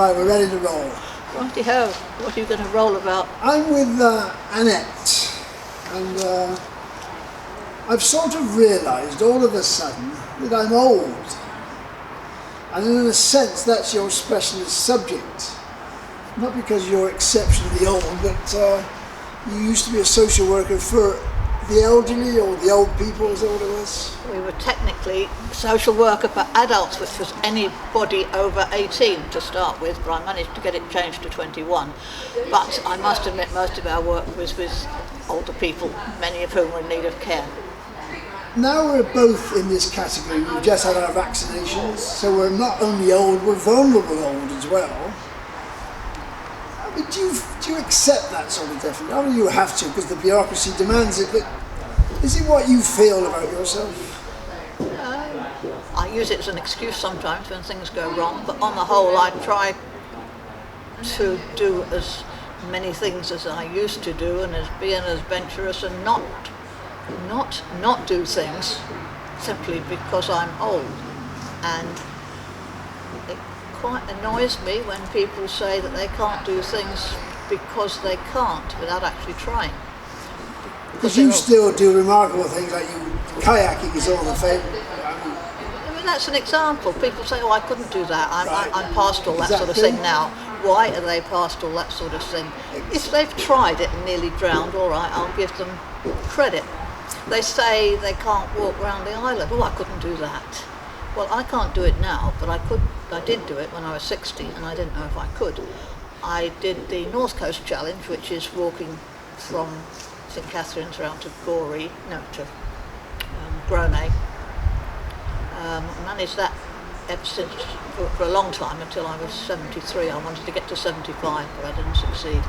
Right, we're ready to roll. Righty-ho, what are you going to roll about? I'm with Annette, and I've sort of realised all of a sudden that I'm old. And in a sense, that's your specialist subject. Not because you're exceptionally old, but you used to be a social worker for the elderly or the old people, is that what it was? We were technically social worker for adults, which was anybody over 18 to start with, but I managed to get it changed to 21. But I must admit, most of our work was with older people, many of whom were in need of care. Now we're both in this category. We've just had our vaccinations, so we're not only old, we're vulnerable old as well. I mean, do you accept that sort of definition? I mean, you have to, because the bureaucracy demands it, but is it what you feel about yourself? I use it as an excuse sometimes when things go wrong, but on the whole I try to do as many things as I used to do, and as being as adventurous and not do things simply because I'm old. And it quite annoys me when people say that they can't do things because they can't without actually trying. Because you still do remarkable things, like kayaking is all the favourite. I mean, that's an example. People say, oh, I couldn't do that, I'm past all that sort of Exactly. thing now. Why are they past all that sort of thing? If they've tried it and nearly drowned, all right, I'll give them credit. They say they can't walk around the island. Oh, I couldn't do that. Well, I can't do it now, but I did do it when I was 60, and I didn't know if I could. I did the North Coast Challenge, which is walking from St Catherine's around to Gronay. Managed that ever since for a long time, until I was 73. I wanted to get to 75, but I didn't succeed.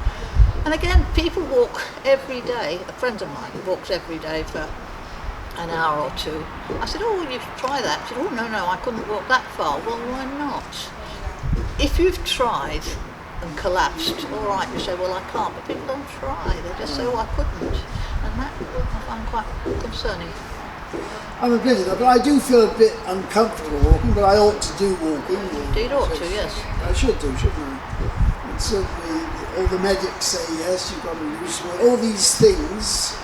And again, people walk every day. A friend of mine walks every day for an hour or two. I said, oh, you should try that. She said, oh, no, I couldn't walk that far. Well, why not? If you've tried and collapsed, all right, you say, well, I can't, but people don't try. They just say, oh, I couldn't. And that I find quite concerning. I'm a bit of that, but I do feel a bit uncomfortable walking, but I ought to do walking. Indeed ought to, yes. I should do, shouldn't I? And certainly all the medics say yes, you've got to lose weight. All these things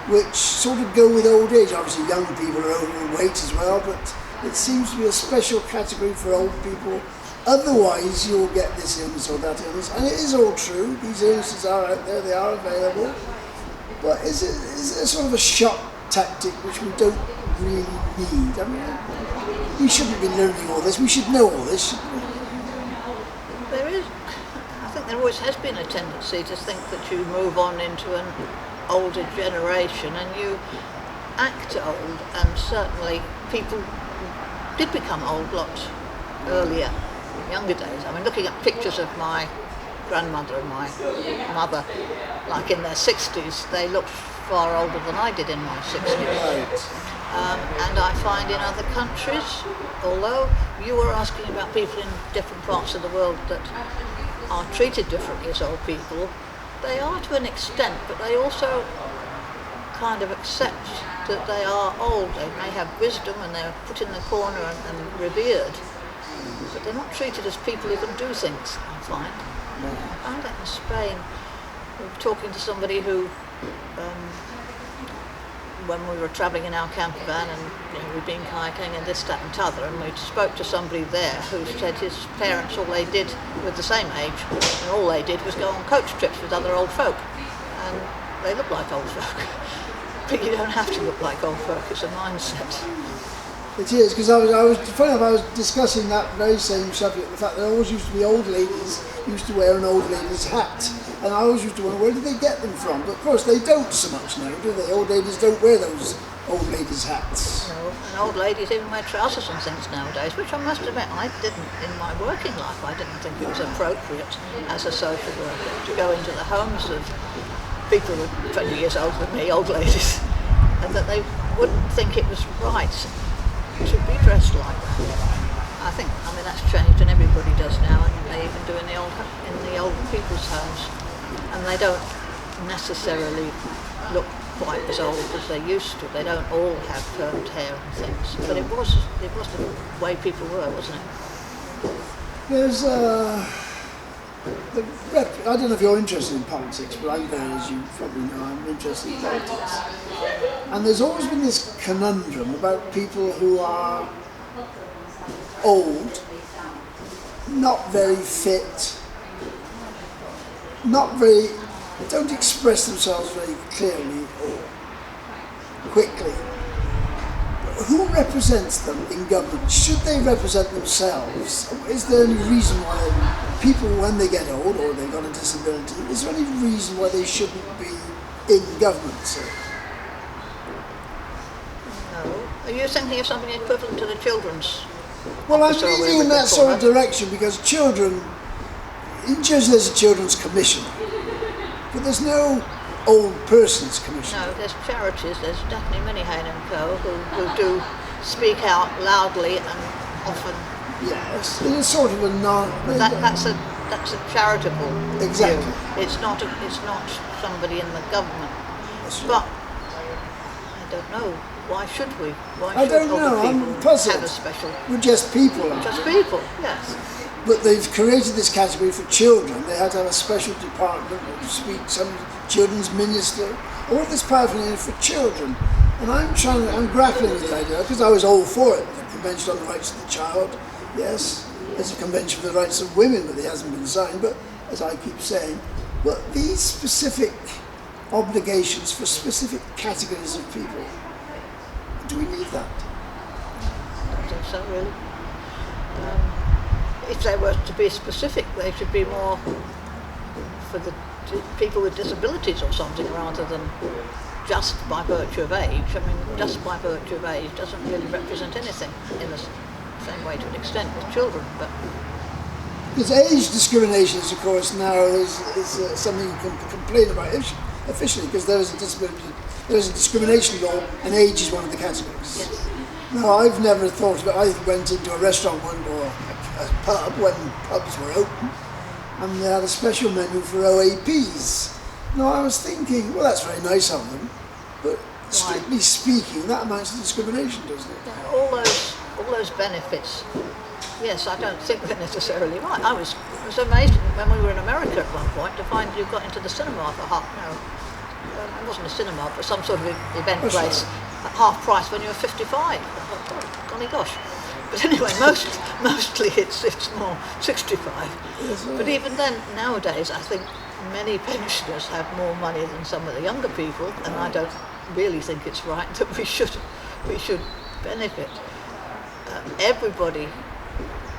which sort of go with old age. Obviously young people are overweight as well, but it seems to be a special category for old people. Otherwise you'll get this illness or that illness, and it is all true. These illnesses are out there, they are available. But is it sort of a shock tactic which we don't really need? I mean, we shouldn't be learning all this. We should know all this, shouldn't we? There is. I think there always has been a tendency to think that you move on into an older generation and you act old, and certainly people did become old a lot earlier, in younger days. I mean, looking at pictures of my grandmother and my mother, like in their 60s, they looked far older than I did in my 60s. And I find in other countries, although you were asking about people in different parts of the world that are treated differently as old people, they are to an extent, but they also kind of accept that they are old. They may have wisdom and they're put in the corner and revered, but they're not treated as people who can do things, I find. I found that in Spain. We were talking to somebody who, when we were travelling in our camper van, and we'd been kayaking and this, that and t'other, and we spoke to somebody there who said his parents, all they did with the same age, and all they did was go on coach trips with other old folk, and they look like old folk. But you don't have to look like old folk, it's a mindset. It is, because I was discussing that very same subject, the fact that there always used to be old ladies used to wear an old lady's hat. And I always used to wonder, where did they get them from? But of course they don't so much now, do they? Old ladies don't wear those old ladies' hats. No, and old ladies even wear trousers and things nowadays, which I must admit I didn't in my working life. I didn't think it was appropriate as a social worker to go into the homes of people who were 20 years older than me, old ladies, and that they wouldn't think it was right to be dressed like that. I mean that's changed, and everybody does now, and they even do in the old people's homes, and they don't necessarily look quite as old as they used to. They don't all have permed hair and things, but it was the way people were, wasn't it? There's I don't know if you're interested in politics, but I'm very, as you probably know, I'm interested in politics. And there's always been this conundrum about people who are old, not very fit, don't express themselves very clearly or quickly. Who represents them in government? Should they represent themselves? Is there any reason why people, when they get old or they've got a disability, is there any reason why they shouldn't be in government? So? No. Are you thinking of something equivalent to the children's? Well, I'm leaning in that sort of direction because children, in Jersey there's a children's commission, but there's no old person's commission. No, there's charities, there's definitely Minnie Hayne and Co. who do speak out loudly and often. Yes, it's sort of a that's a charitable exactly. view. It's not somebody in the government. That's but right. I don't know. Why should we? Why I should don't know. older people I'm puzzled. have a special? We're just people. Just people, yes. But they've created this category for children. They had to have a special department, some children's minister, all this paraphernalia for children. And I'm grappling with the idea, because I was all for it. The Convention on the Rights of the Child, yes. There's a Convention for the Rights of Women, but it hasn't been signed. But as I keep saying, but these specific obligations for specific categories of people, do we need that? I don't think so, really. If they were to be specific, they should be more for the people with disabilities or something rather than just by virtue of age. I mean, just by virtue of age doesn't really represent anything in the same way to an extent with children. But because age discrimination, of course, now is something you can complain about officially, because there is a discrimination law, and age is one of the categories. yes. No, I've never thought of it. I went into a restaurant one or a pub when pubs were open, and they had a special menu for OAPs. Now I was thinking, well, that's very nice of them, but strictly speaking, that amounts to discrimination, doesn't it? All those benefits. Yes, I don't think they're necessarily right. I was amazed when we were in America at one point to find you got into the cinema for it wasn't a cinema, but some sort of event place at half price when you were 55. I thought, oh, golly gosh. But anyway, mostly it's more 65. Yes, but even then, nowadays, I think many pensioners have more money than some of the younger people, and I don't really think it's right that we should benefit. Everybody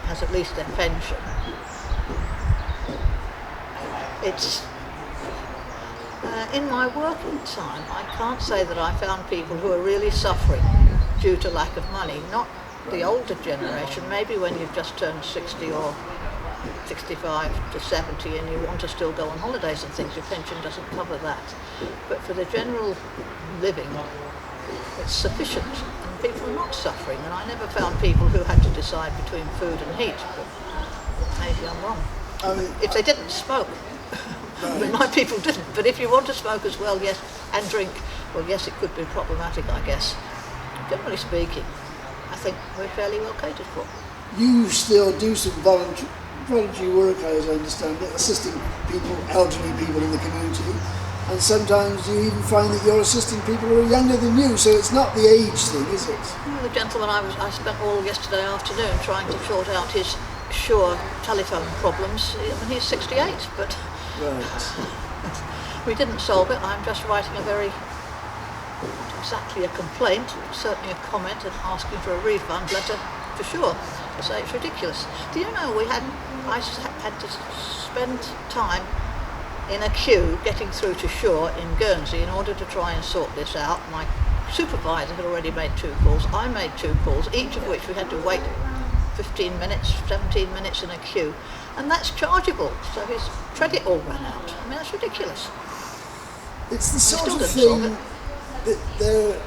has at least their pension. It's in my working time, I can't say that I found people who are really suffering due to lack of money. Not the older generation, maybe when you've just turned 60 or 65 to 70 and you want to still go on holidays and things, your pension doesn't cover that. But for the general living, it's sufficient, and people are not suffering. And I never found people who had to decide between food and heat, but maybe I'm wrong. If they didn't smoke. I mean, my people didn't, but if you want to smoke as well, yes, and drink, well, yes, it could be problematic, I guess. Generally speaking, I think we're fairly well catered for. You still do some voluntary work, as I understand it, assisting people, elderly people in the community, and sometimes you even find that you're assisting people who are younger than you, so it's not the age thing, is it? The gentleman I spent all yesterday afternoon trying to sort out his Sure telephone problems. I mean, he's 68, but Right. we didn't solve it. I'm just writing not exactly a complaint, but certainly a comment and asking for a refund letter for Sure, to say it's ridiculous. Do you know I had to spend time in a queue getting through to Sure in Guernsey in order to try and sort this out. My supervisor had already made 2 calls. I made 2 calls, each of which we had to wait 15 minutes, 17 minutes in a queue, and that's chargeable, so his credit all ran out. I mean, that's ridiculous. It's the still sort of didn't solve thing that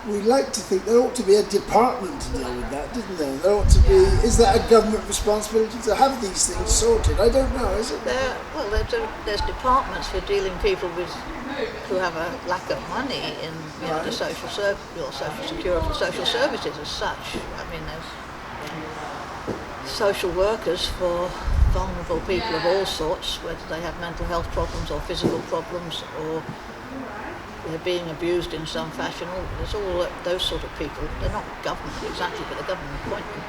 we like to think there ought to be a department to deal with that, didn't there? There ought to be. Is that a government responsibility to have these things sorted? I don't know, is it? There's departments for dealing people who have a lack of money in the social security, social services as such. I mean, there's social workers for vulnerable people of all sorts, whether they have mental health problems or physical problems or they're being abused in some fashion. There's all those sort of people. They're not government exactly, but the government appoint them.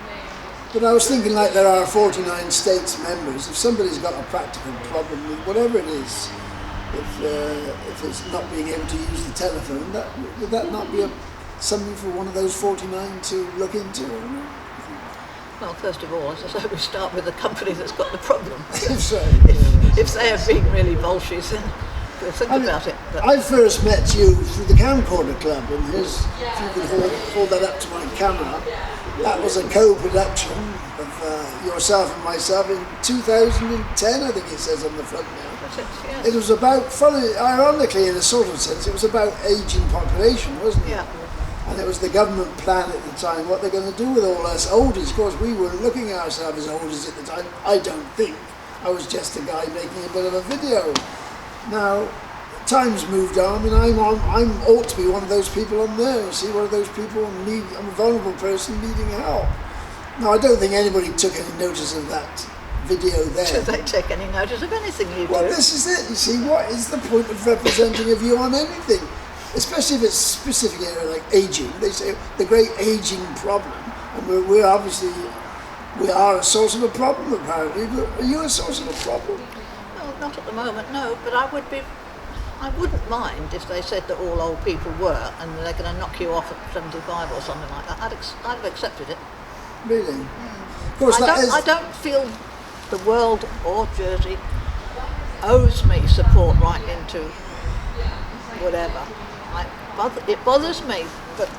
But I was thinking, like, there are 49 states members. If somebody's got a practical problem with whatever it is, if it's not being able to use the telephone, would that not be something for one of those 49 to look into? Well, first of all, as I say, we start with the company that's got the problem. If they have been really bolshies, then we'll think about it. But I first met you through the Camcorder Club, and if you could hold that up to my camera, that was a co-production of yourself and myself in 2010, I think it says on the front now. that's it, yes. It was about, ironically in a sort of sense, it was about ageing population, wasn't it? Yeah. And it was the government plan at the time, what they're going to do with all us oldies. Of course, we weren't looking at ourselves as oldies at the time. I don't think. I was just a guy making a bit of a video. Now, time's moved on, and I ought to be one of those people on there. See, one of those people I'm a vulnerable person needing help. Now, I don't think anybody took any notice of that video there. Should they take any notice of anything you do? Well, this is it. You see, what is the point of representing a view on anything? Especially if it's specific area like aging. They say the great aging problem, and we're obviously, we are a source of a problem apparently, but are you a source of a problem? Well, not at the moment, no, but I wouldn't mind if they said that all old people were, and they're going to knock you off at 75 or something like that. I'd have accepted it. Really? Of course, I don't feel the world or Jersey owes me support right into whatever. It bothers me, but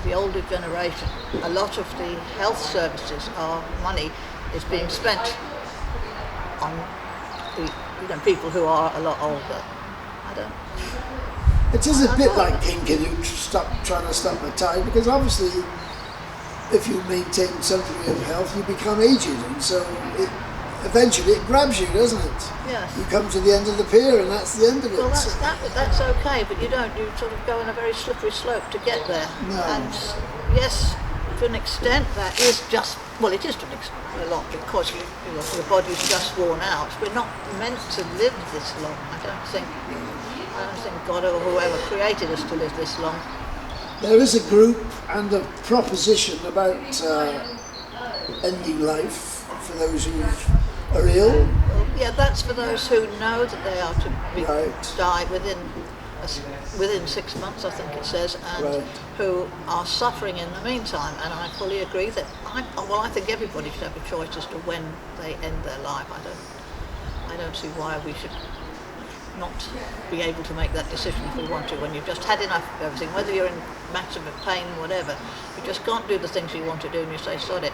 the older generation, a lot of the health services, our money is being spent on the people who are a lot older. It is a bit like King Canute trying to stop the tide, because obviously if you maintain some degree of health, you become aged, and so eventually it grabs you, doesn't it? Yes. You come to the end of the pier, and that's the end of it. Well, that's okay, but you sort of go on a very slippery slope to get there. No. And yes, to an extent, that is just, well, it is to a lot, because your body's just worn out. We're not meant to live this long. I don't think God or whoever created us to live this long. There is a group and a proposition about ending life for those who are ill. Yeah, that's for those who know that they are to die within 6 months, I think it says, and who are suffering in the meantime. And I fully agree that I think everybody should have a choice as to when they end their life. I don't see why we should not be able to make that decision if we want to, when you've just had enough of everything, whether you're in maximum pain, whatever. You just can't do the things you want to do, and you say, sod it,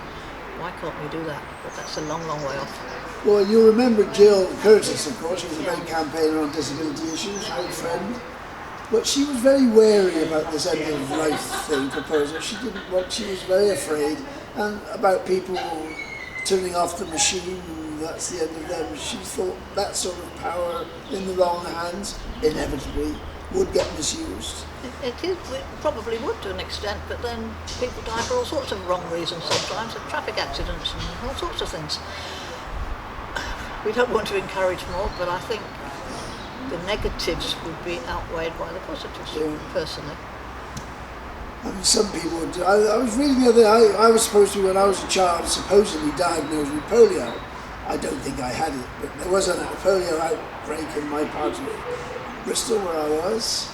why can't we do that? But that's a long, long way off. Well, you remember Jill Curtis, of course. She was a great campaigner on disability issues, a great friend. But she was very wary about this end of life thing proposal. She was very afraid, and about people turning off the machine, and that's the end of them. She thought that sort of power in the wrong hands inevitably would get misused. It probably would to an extent, but then people die for all sorts of wrong reasons sometimes, of traffic accidents and all sorts of things. We don't want to encourage more, but I think the negatives would be outweighed by the positives, personally. I mean, some people would. I was reading the other day, I was supposed to, when I was a child, supposedly diagnosed with polio. I don't think I had it, but there was a polio outbreak in my part of Bristol where I was.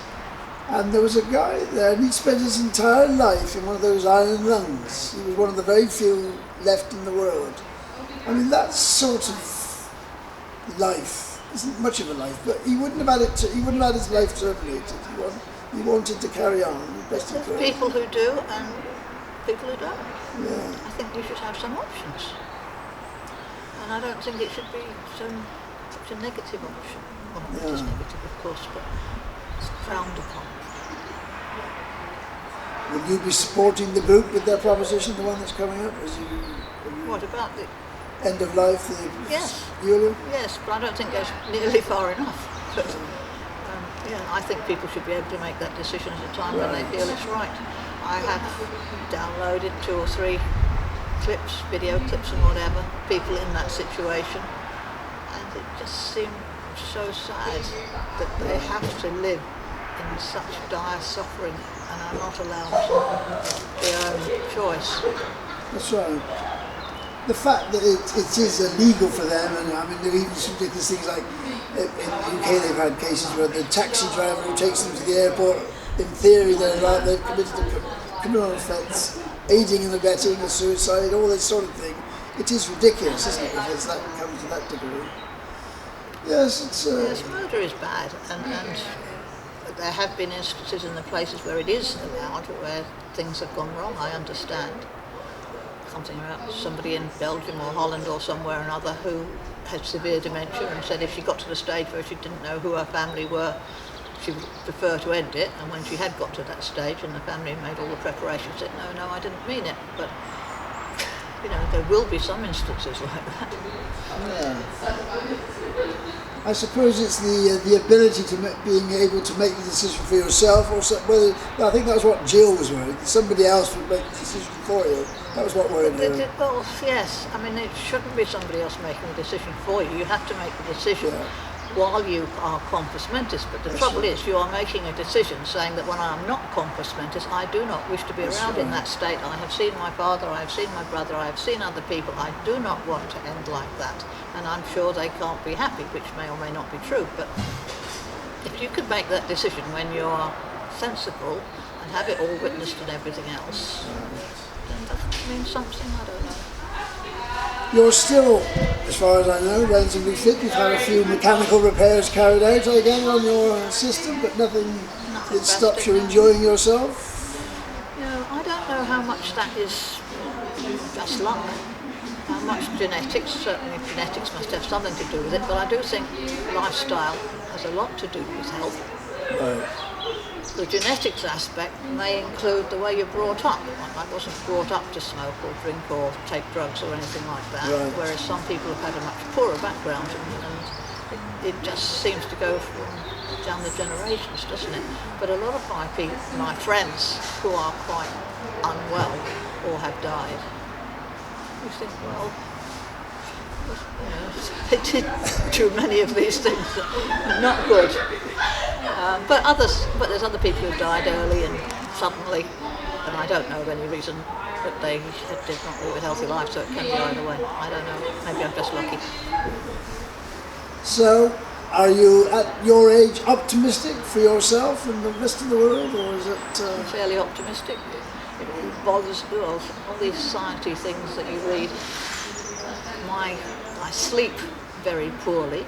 And there was a guy there, and he spent his entire life in one of those iron lungs. He was one of the very few left in the world. I mean, that sort of life isn't much of a life, but he wouldn't have had he wouldn't have had his life terminated. He wanted to carry on as best he could. People who do and people who don't. Yeah. I think we should have some options, and I don't think it should be such a negative option. Well, it is negative, of course, but it's frowned upon. Will you be supporting the group with their proposition, the one that's coming up? What about the end of life? Yes. Yes, but I don't think goes nearly far enough. But, I think people should be able to make that decision at a time when they feel it's right. I have downloaded 2 or 3 clips, video clips and whatever, people in that situation. And it just seemed so sad that they have to live in such dire suffering and are not allowed their own choice. That's right. The fact that it is illegal for them, and I mean, there are even some ridiculous things like in the UK they've had cases where the taxi driver who takes them to the airport, in theory they've committed a criminal offence, aiding and abetting a suicide, all this sort of thing. It is ridiculous, isn't it, if it's that comes to that degree. Yes, it's... Yes, murder is bad, and there have been instances in the places where it is allowed, where things have gone wrong, I understand. Something about somebody in Belgium or Holland or somewhere or another who had severe dementia and said if she got to the stage where she didn't know who her family were, she would prefer to end it. And when she had got to that stage and the family had made all the preparations, said, no, I didn't mean it. But, you know, there will be some instances like that. Yeah. I suppose it's the ability to being able to make the decision for yourself, or whether I think that's what Jill was worried. Somebody else would make the decision for you. That was what worried her. Well, yes. I mean, it shouldn't be somebody else making the decision for you. You have to make the decision while you are compos mentis. But the trouble is, you are making a decision saying that when I am not compos mentis, I do not wish to be around in that state. I have seen my father, I have seen my brother, I have seen other people. I do not want to end like that. And I'm sure they can't be happy, which may or may not be true. But if you could make that decision when you are sensible and have it all witnessed and everything else, then that means something, I don't know. You're still, as far as I know, relatively fit. You've had a few mechanical repairs carried out again on your system, but nothing that stops you enjoying yourself? You know, I don't know how much that is just luck. How much genetics, certainly genetics must have something to do with it, but I do think lifestyle has a lot to do with health. Right. The genetics aspect may include the way you're brought up. I wasn't brought up to smoke or drink or take drugs or anything like that, whereas some people have had a much poorer background, and it just seems to go down the generations, doesn't it? But a lot of my friends who are quite unwell or have died, you think, well, you know, they did too many of these things that are not good. But there's other people who died early and suddenly, and I don't know of any reason that they did not live a healthy life, so it can be either way. I don't know. Maybe I'm just lucky. So, are you at your age optimistic for yourself and the rest of the world, or is it? I'm fairly optimistic. It bothers all these sciencey things that you read. I sleep very poorly.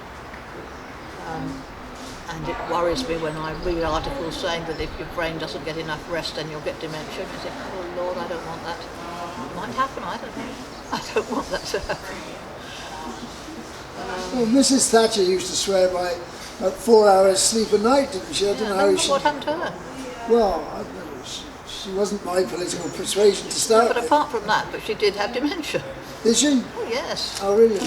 And it worries me when I read articles saying that if your brain doesn't get enough rest, then you'll get dementia. And I think, oh Lord, I don't want that. It might happen, I don't know. I don't want that to happen. Well, Mrs. Thatcher used to swear by about 4 hours sleep a night, didn't she? I don't know how she... What happened to her? Well, I don't know. She wasn't my political persuasion to start But apart from that, but she did have dementia. Did she? Oh, yes. Oh, really?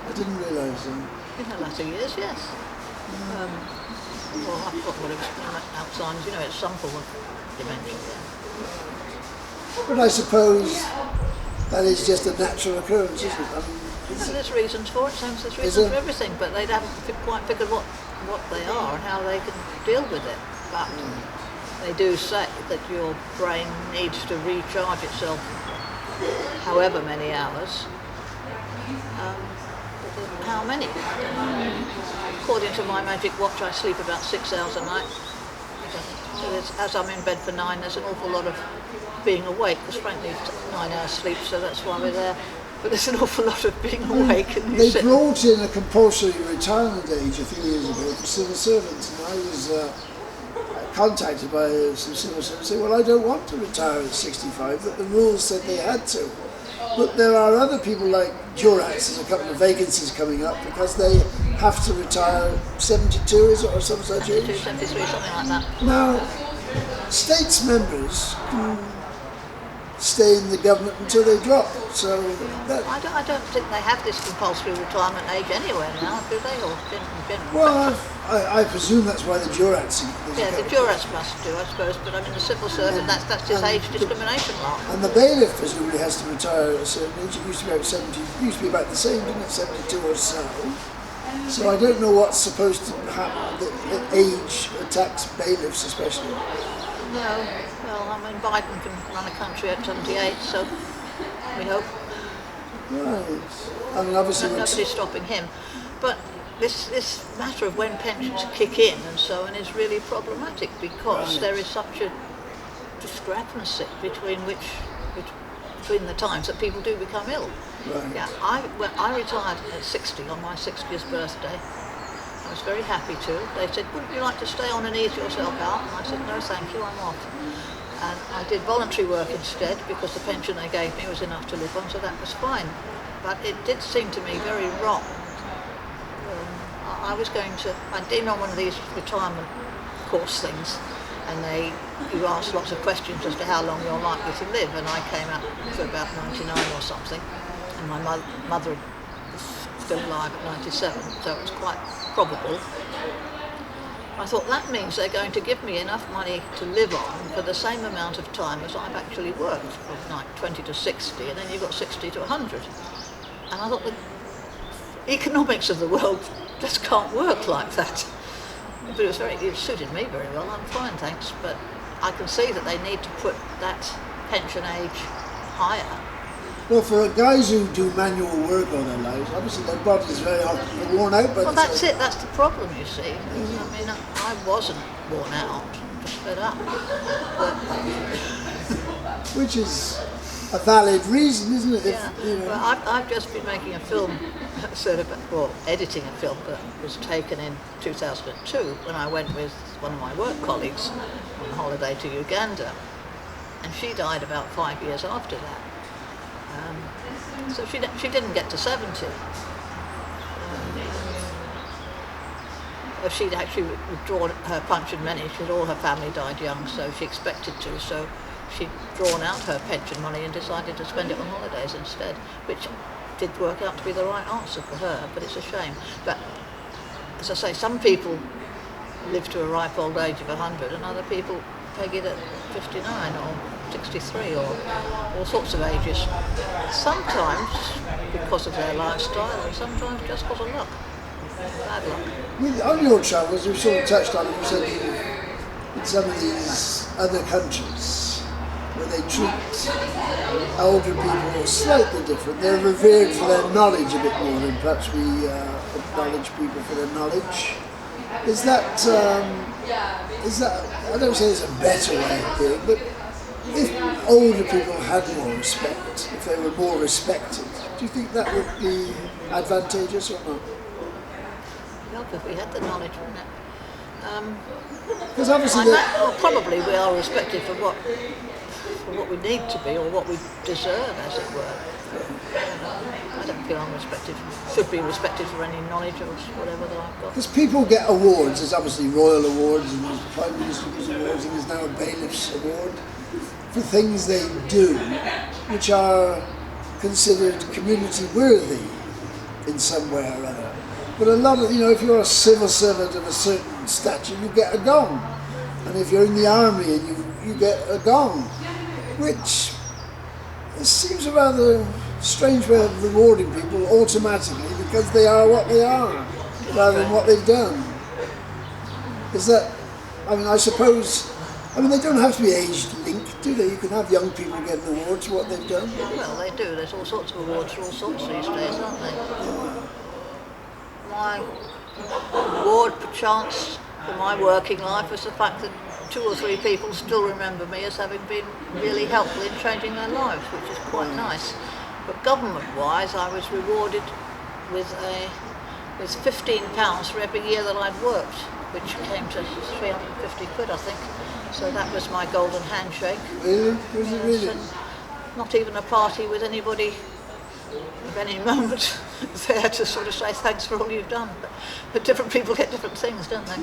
I didn't realise that. In her latter years, yes. Well, I've got what it was, Alzheimer's, you know, it's some form of dementia. But I suppose that is just a natural occurrence, isn't it? I mean, well, there's reasons for it, same as there's reasons for everything, but they haven't quite figured what they are and how they can deal with it. But they do say that your brain needs to recharge itself however many hours. How many? According to my magic watch, I sleep about 6 hours a night. So as I'm in bed for 9, there's an awful lot of being awake, because frankly it's 9 hours sleep, so that's why we're there. But there's an awful lot of being awake. And they brought in a compulsory retirement age a few years ago for civil servants, and I was contacted by some civil servants saying, well, I don't want to retire at 65, but the rules said they had to. But there are other people like Durax, there's a couple of vacancies coming up because they have to retire 72, is it, or some such age? 72, 73, something like that. Now, states members can stay in the government until they drop. So that, I don't think they have this compulsory retirement age anywhere now, do they? Or general well, I presume that's why the Jurats. yeah, the jurors must do, I suppose, but I mean the civil servant, that's his age discrimination law. And the bailiff presumably has to retire at a certain age. It used to be about 70. It used to be about the same, didn't it? 72 or so. So I don't know what's supposed to happen. The age attacks bailiffs especially. No, well, I mean Biden can run a country at 78, so we hope. Right. I mean, obviously, Nobody's stopping him. But this matter of when pensions kick in and so on is really problematic because there is such a discrepancy between the times that people do become ill. Right. Yeah, I retired at 60 on my 60th birthday. I was very happy to. They said, wouldn't you like to stay on and ease yourself out? And I said, no thank you, I'm off. And I did voluntary work instead because the pension they gave me was enough to live on, so that was fine. But it did seem to me very wrong. I'd been on one of these retirement course things, and you ask lots of questions as to how long you're likely to live, and I came out to about 99 or something, and my mother was still alive at 97, so it was quite probable. I thought that means they're going to give me enough money to live on for the same amount of time as I've actually worked, from like 20 to 60, and then you've got 60 to 100. And I thought the economics of the world just can't work like that. But it suited me very well. I'm fine, thanks. But I can see that they need to put that pension age higher. Well, for guys who do manual work all their lives, obviously their bodies very often worn out. Well, that's it. That's the problem, you see. I mean, I wasn't worn out, just fed up. But which is a valid reason, isn't it? yeah. Well, I've just been making a film, editing a film that was taken in 2002 when I went with one of my work colleagues on holiday to Uganda, and she died about 5 years after that. So she didn't get to 70. She'd actually withdrawn her pension money because all her family died young, so she expected to. So she'd drawn out her pension money and decided to spend it on holidays instead, which did work out to be the right answer for her, but it's a shame. But as I say, some people live to a ripe old age of 100 and other people peg it at 59 or 63 or all sorts of ages. Sometimes because of their lifestyle and sometimes just because of luck. Bad luck. On your travels, you sort of touched on it, you said in some of these other countries where they treat older people slightly different. They're revered for their knowledge a bit more than perhaps we acknowledge people for their knowledge. Is that, I don't say there's a better way of doing it, but if older people had more respect, if they were more respected, do you think that would be advantageous or not? Well, if we had the knowledge, wouldn't it? Because obviously, probably we are respected for what we need to be or what we deserve, as it were. I don't feel I'm respected, should be respected for any knowledge or whatever that I've got. because people get awards, there's obviously royal awards and there's Prime Minister's awards and there's now a bailiff's award for things they do which are considered community worthy in some way or other. But a lot of, if you're a civil servant of a certain stature, you get a gong. And if you're in the army and you get a gong, which seems a rather strange way of rewarding people automatically because they are what they are, rather than what they've done. Is that, I suppose, they don't have to be age-linked, do they? You can have young people getting awards for what they've done. Well, they do. There's all sorts of awards for all sorts these days, aren't they? My reward, perchance, for my working life was the fact that 2 or 3 people still remember me as having been really helpful in changing their lives, which is quite nice. But government-wise, I was rewarded with £15 for every year that I'd worked, which came to 350 quid, I think. So that was my golden handshake. Really? Was it really? Not even a party with anybody of any moment there to sort of say thanks for all you've done. But different people get different things, don't they?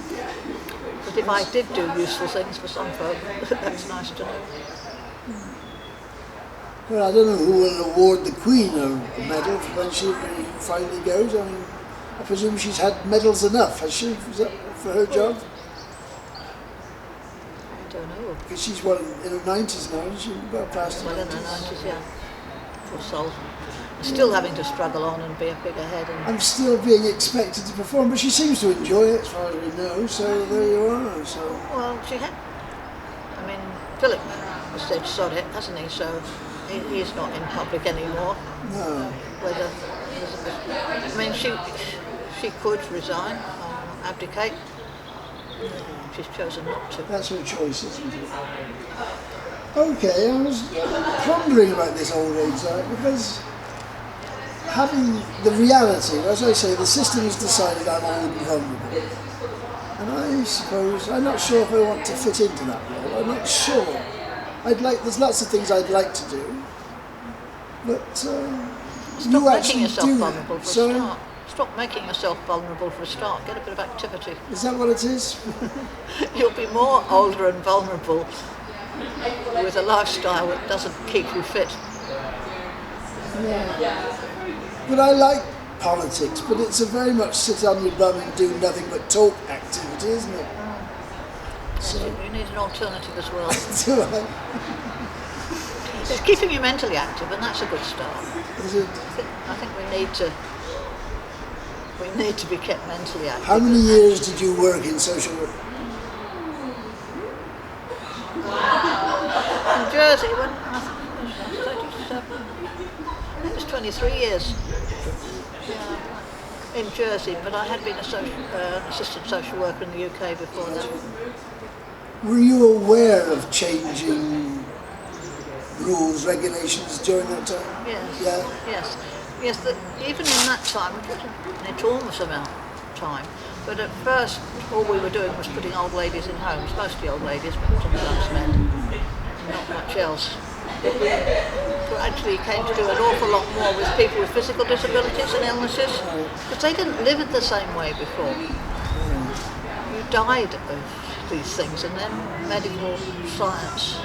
But if I did do useful things for some folk, that's nice to know. Well, I don't know who will award the Queen a medal when she finally goes. I mean, I presume she's had medals enough, has she, for her job? I don't know. Because she's in her 90s now, isn't she? Well past her Well, in 90s. the 90s, yeah. Poor soul. Still having to struggle on and be a figurehead. And I'm still being expected to perform, but she seems to enjoy it as far as we know, so there you are. So. well, she had. I mean, Philip has said sod it, hasn't he? So he's not in public anymore. No. Whether I mean, she could resign or abdicate. She's chosen not to. That's her choice, isn't it? Okay, I was pondering about this old age life because having the reality, as I say, the system has decided I'm old and vulnerable. And I suppose, I'm not sure if I want to fit into that role. I'm not sure. There's lots of things I'd like to do, but Stop you making actually yourself do vulnerable it. for a So, start. Stop making yourself vulnerable for a start. Get a bit of activity. is that what it is? You'll be more older and vulnerable with a lifestyle that doesn't keep you fit. Yeah. But I like politics, but it's a very much sit on your bum and do nothing but talk activity, isn't it? So, You need an alternative as well. do I? It's keeping you mentally active, and that's a good start. Is it? I think we need to be kept mentally active. How many years did you work in social work? In Jersey, when I was 37, it was 23 years. Yeah, in Jersey, but I had been an assistant social worker in the UK before that. Were you aware of changing rules, regulations during that time? Yes. Yeah. Yes. Even in that time, it was an enormous amount of time. But at first, all we were doing was putting old ladies in homes, mostly old ladies, but sometimes men, not much else. Gradually came to do an awful lot more with people with physical disabilities and illnesses, because they didn't live it the same way before. You died of these things, and then medical science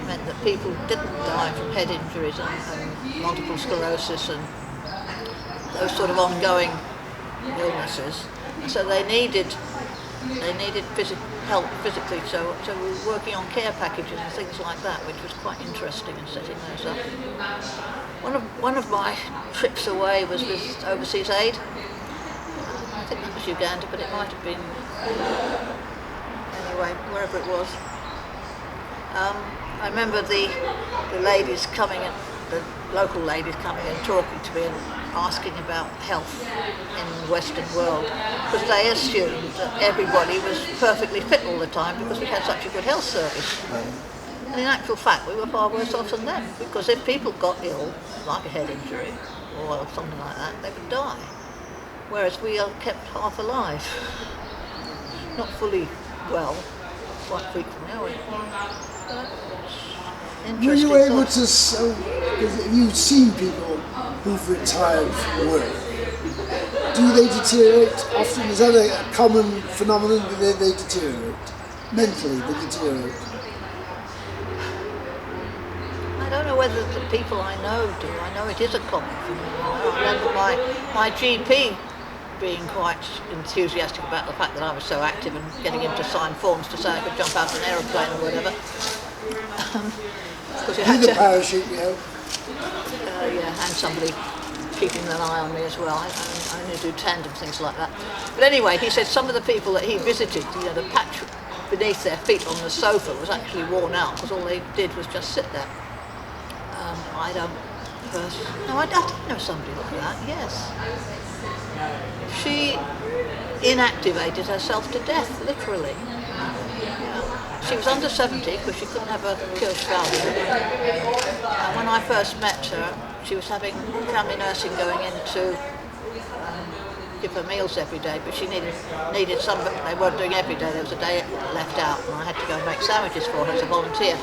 meant that people didn't die from head injuries and multiple sclerosis and those sort of ongoing illnesses. So they needed help physically. So we were working on care packages and things like that, which was quite interesting in setting those up. One of my trips away was with Overseas Aid. I think that was Uganda, but it might have been anyway, wherever it was. I remember the ladies coming in, the local ladies coming and talking to me and asking about health in the Western world, because they assumed that everybody was perfectly fit all the time because we had such a good health service. And in actual fact, we were far worse off than them, because if people got ill, like a head injury or something like that, they would die. Whereas we are kept half alive, not fully well, quite frequently, are we? Were you able to, because you've seen people who've retired from work, do they deteriorate often? Is that a common phenomenon that they deteriorate? Mentally, they deteriorate? I don't know whether the people I know do. I know it is a common phenomenon. I remember my GP being quite enthusiastic about the fact that I was so active and getting him to sign forms to say I could jump out of an aeroplane or whatever. Because you had With to, the parachute, you know? and somebody keeping an eye on me as well. I only do tandem things like that. But anyway, he said some of the people that he visited, the patch beneath their feet on the sofa was actually worn out because all they did was just sit there. I did know somebody like that, yes. She inactivated herself to death, literally. Yeah. She was under 70 because she couldn't have a Kirschvalve. And when I first met her, she was having family nursing going in to give her meals every day, but she needed some, they weren't doing every day, there was a day left out, and I had to go and make sandwiches for her as a volunteer.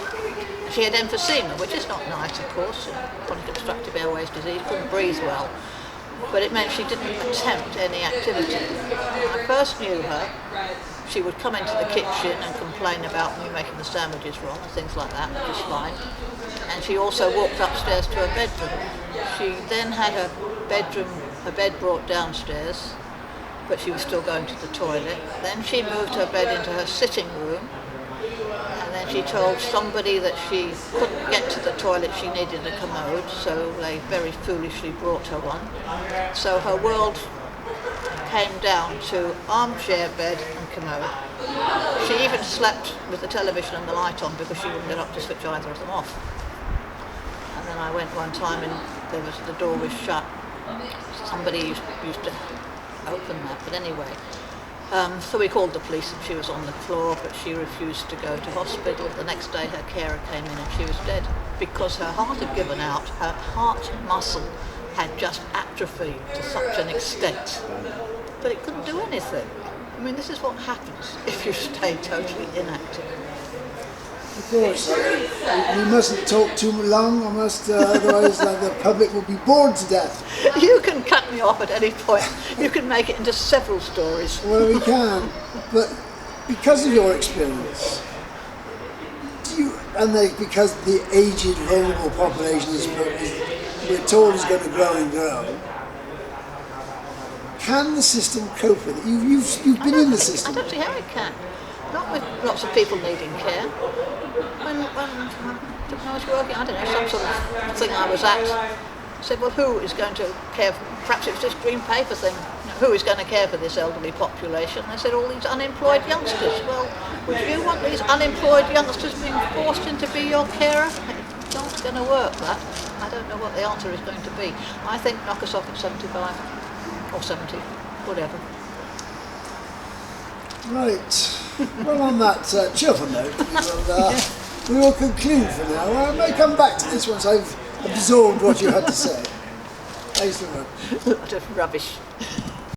She had emphysema, which is not nice, of course, chronic obstructive airways disease, couldn't breathe well, but it meant she didn't attempt any activity. When I first knew her, she would come into the kitchen and complain about me making the sandwiches wrong and things like that, which is fine. and she also walked upstairs to her bedroom. She then had her bed brought downstairs, but she was still going to the toilet. Then she moved her bed into her sitting room, and then she told somebody that she couldn't get to the toilet, she needed a commode, so they very foolishly brought her one. So her world came down to armchair, bed and commode. She even slept with the television and the light on because she wouldn't get up to switch either of them off. And then I went one time and the door was shut. Somebody used to open that, but anyway. So we called the police and she was on the floor, but she refused to go to hospital. The next day her carer came in and she was dead because her heart had given out. Her heart muscle had just atrophied to such an extent that it couldn't do anything. I mean, this is what happens if you stay totally inactive. Of course, we mustn't talk too long, otherwise the public will be bored to death. You can cut me off at any point. You can make it into several stories. Well, we can, but because of your experience, because the aged, vulnerable population we're told is going to grow and grow, can the system cope with it? You've been in the system. I don't see how it can. Not with lots of people needing care. When I was working, I don't know, some sort of thing I was at, I said, well, who is going to care for, perhaps it was this green paper thing, who is going to care for this elderly population? They said, all these unemployed youngsters. Well, would you want these unemployed youngsters being forced in to be your carer? It's not going to work, that. I don't know what the answer is going to be. I think knock us off at 75 or 70, whatever. Right. Well, on that cheerful note, we will conclude for now. I may come back to this once I've absorbed what you had to say. Thanks so much. A lot of rubbish.